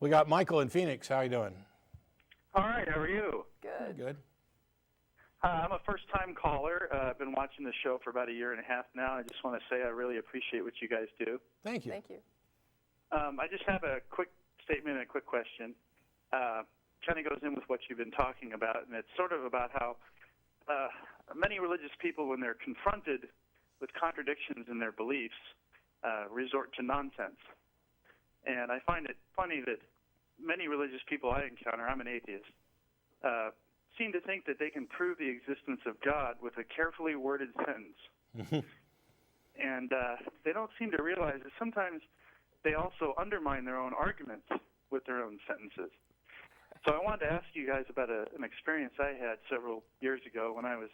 We got Michael in Phoenix. How are you doing? All right, how are you? Good. Good. I'm a first-time caller. I've been watching the show for about a year and a half now. I just want to say I really appreciate what you guys do. Thank you. Thank you. I just have a quick statement and a quick question. Kind of goes in with what you've been talking about, and it's sort of about how many religious people, when they're confronted with contradictions in their beliefs, resort to nonsense. And I find it funny that many religious people I encounter, I'm an atheist, seem to think that they can prove the existence of God with a carefully worded sentence. And they don't seem to realize that sometimes they also undermine their own arguments with their own sentences. So I wanted to ask you guys about an experience I had several years ago when I was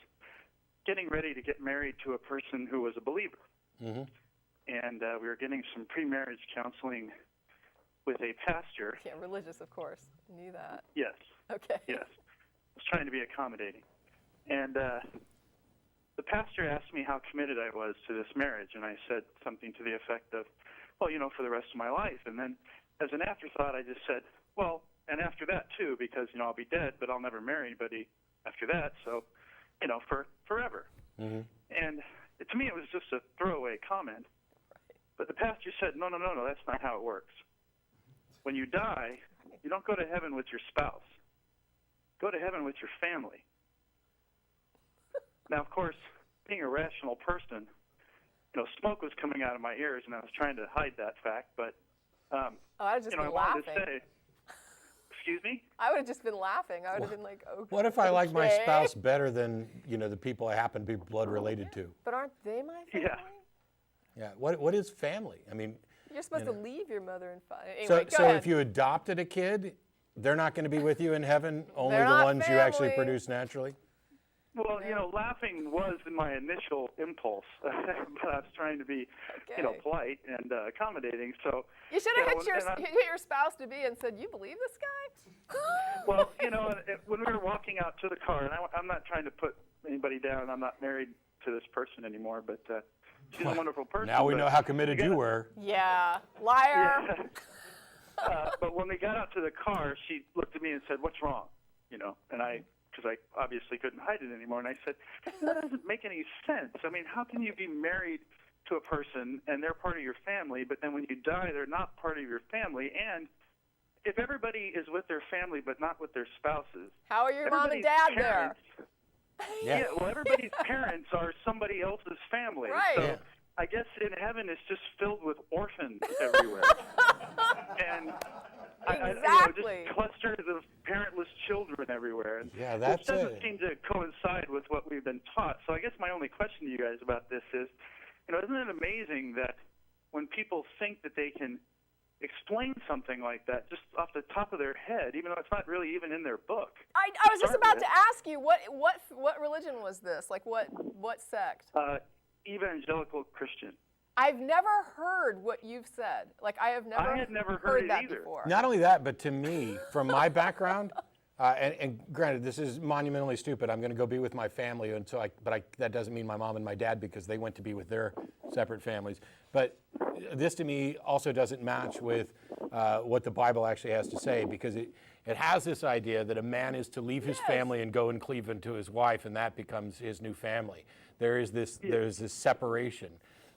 getting ready to get married to a person who was a believer. Mm-hmm. And we were getting some pre-marriage counseling with a pastor. Yeah, religious, of course. Knew that. Yes. Okay. Yes. I was trying to be accommodating. And the pastor asked me how committed I was to this marriage, and I said something to the effect of, well, for the rest of my life. And then as an afterthought, I just said, well, and after that, too, because, I'll be dead, but I'll never marry anybody after that, so, for forever. Mm-hmm. And to me, it was just a throwaway comment. But the pastor said, no, that's not how it works. When you die, you don't go to heaven with your spouse. Go to heaven with your family. Now, of course, being a rational person, smoke was coming out of my ears, and I was trying to hide that fact, but, I would have just been I laughing. wanted to say, excuse me? I would have just been laughing. I would have been like, okay. What if I like my spouse better than, the people I happen to be blood related to? But aren't they my family? Yeah. Yeah. What is family? I mean, You're supposed to leave your mother and father. Anyway, so go ahead. if you adopted a kid, they're not going to be with you in heaven, only They're the not ones you actually family. produce naturally? Well, laughing was my initial impulse, but I was trying to be, Okay. polite and accommodating. So You should have hit and your spouse to be and said, "You believe this guy?" well, when we were walking out to the car, and I'm not trying to put anybody down. I'm not married to this person anymore, but she's a wonderful person. Now we but know how committed you were. Yeah, liar. Yeah. But when we got out to the car, she looked at me and said, "What's wrong?" And because I obviously couldn't hide it anymore, and I said, "That doesn't make any sense. I mean, how can you be married to a person and they're part of your family, but then when you die, they're not part of your family? And if everybody is with their family but not with their spouses, How are your mom and dad parents, Yeah. Yeah, well, everybody's parents are somebody else's family. Right. So Yeah. I guess in heaven it's just filled with orphans everywhere. And Exactly. just clusters of parentless children everywhere. And Yeah, that's which doesn't it. seem to coincide with what we've been taught. So I guess my only question to you guys about this is, isn't it amazing that when people think that they can explain something like that just off the top of their head, even though it's not really even in their book? I was just about to ask you what religion was this? Like what sect? Evangelical Christian. I've never heard what you've said. Like I had never heard it that either. before. Not only that, but to me, from my background, and granted, this is monumentally stupid. I'm going to go be with my family until that doesn't mean my mom and my dad because they went to be with their separate families. But this to me also doesn't match with what the Bible actually has to say, because it has this idea that a man is to leave his family and go and cleave unto his wife, and that becomes his new family. There's this separation.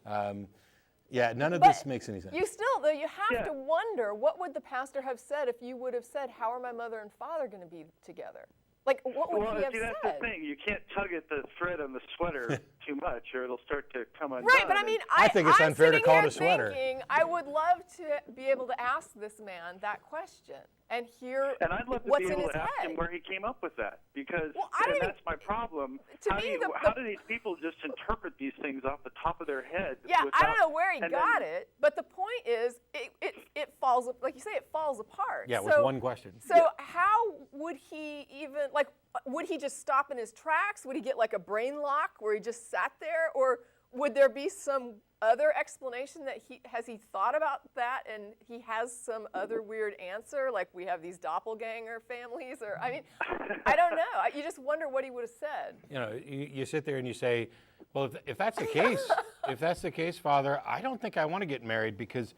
None of this makes any sense. You still, though, you have to wonder, what would the pastor have said if you would have said, "How are my mother and father going to be together?" Like, what would he have see, said? that's the thing. You can't tug at the thread on the sweater too much, or it'll start to come undone. Right, but I mean, I think it's I'm unfair to sitting call it here a sweater. thinking, I would love to be able to ask this man that question and hear And I'd love to what's be in able his to ask head. him where he came up with that, because don't that's my problem. To how me, how do these people just interpret these things off the top of their head? Yeah, I don't without- know where he and got then- it, but the point is, it falls, like you say, it falls apart. Yeah, with one question. So how would he even, like, would he just stop in his tracks? Would he get like a brain lock where he just sat there? Or would there be some other explanation that has he thought about that and he has some other weird answer, like we have these doppelganger families? Or, I mean, I don't know. You just wonder what he would have said. You sit there and you say, well, if that's the case, Father, I don't think I want to get married because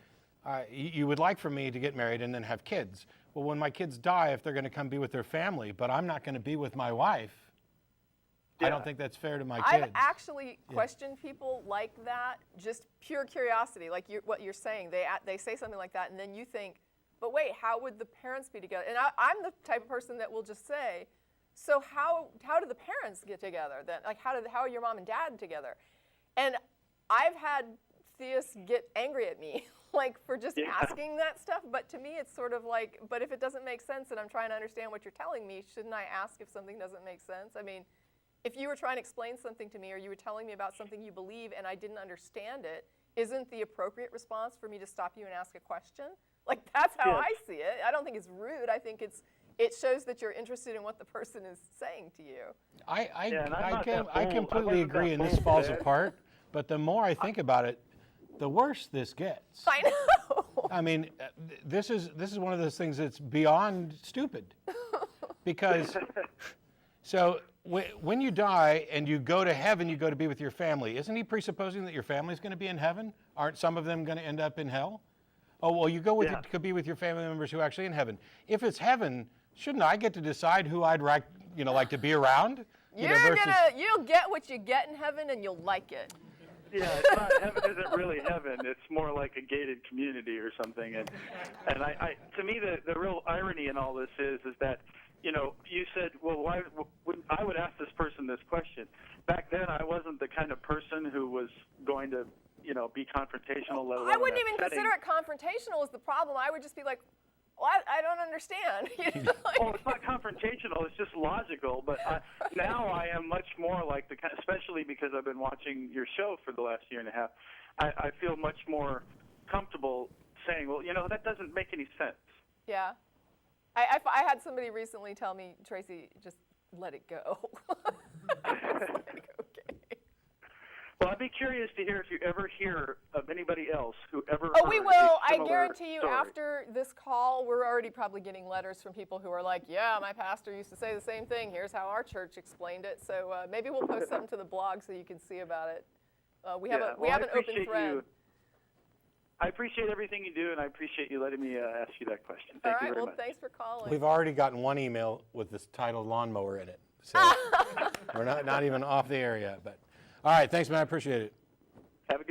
you would like for me to get married and then have kids. Well, when my kids die, if they're going to come be with their family, but I'm not going to be with my wife, I don't think that's fair to my kids. I've actually questioned people like that, just pure curiosity, like what you're saying. They say something like that, and then you think, but wait, how would the parents be together? And I'm the type of person that will just say, so how do the parents get together then? Like, how are your mom and dad together? And I've had theists get angry at me, like, for just asking that stuff. But to me, it's sort of like, but if it doesn't make sense and I'm trying to understand what you're telling me, shouldn't I ask if something doesn't make sense? I mean, if you were trying to explain something to me or you were telling me about something you believe and I didn't understand it, isn't the appropriate response for me to stop you and ask a question? Like, that's how I see it. I don't think it's rude. I think it shows that you're interested in what the person is saying to you. I completely agree, and this falls apart. But the more I think about it, the worse this gets. I know. I mean, this is one of those things that's beyond stupid. Because, so when you die and you go to heaven, you go to be with your family. Isn't he presupposing that your family's going to be in heaven? Aren't some of them going to end up in hell? Oh, well, you go could be with your family members who are actually in heaven. If it's heaven, shouldn't I get to decide who I'd like to be around? You'll get what you get in heaven, and you'll like it. Yeah, it's not, heaven isn't really heaven. It's more like a gated community or something. And to me, the real irony in all this is that, you said, well, why I would ask this person this question. Back then, I wasn't the kind of person who was going to, be confrontational. I wouldn't even consider it confrontational as the problem. I would just be like, well, I don't understand. Well, it's not confrontational. It's just logical. But now I am much more like the kind, especially because I've been watching your show for the last year and a half. I feel much more comfortable saying, well, that doesn't make any sense. Yeah. I had somebody recently tell me, Tracie, just let it go. I was like, okay. Well, I'd be curious to hear if you ever hear of anybody else who ever. Oh, we will. I similar guarantee you, story. after this call, we're already probably getting letters from people who are like, yeah, my pastor used to say the same thing. Here's how our church explained it. So maybe we'll post something to the blog so you can see about it. We have an open thread. I appreciate everything you do, and I appreciate you letting me ask you that question. Thank you very much. Thanks for calling. We've already gotten one email with this title lawnmower in it. So we're not even off the air yet. But all right, thanks, man. I appreciate it. Have a good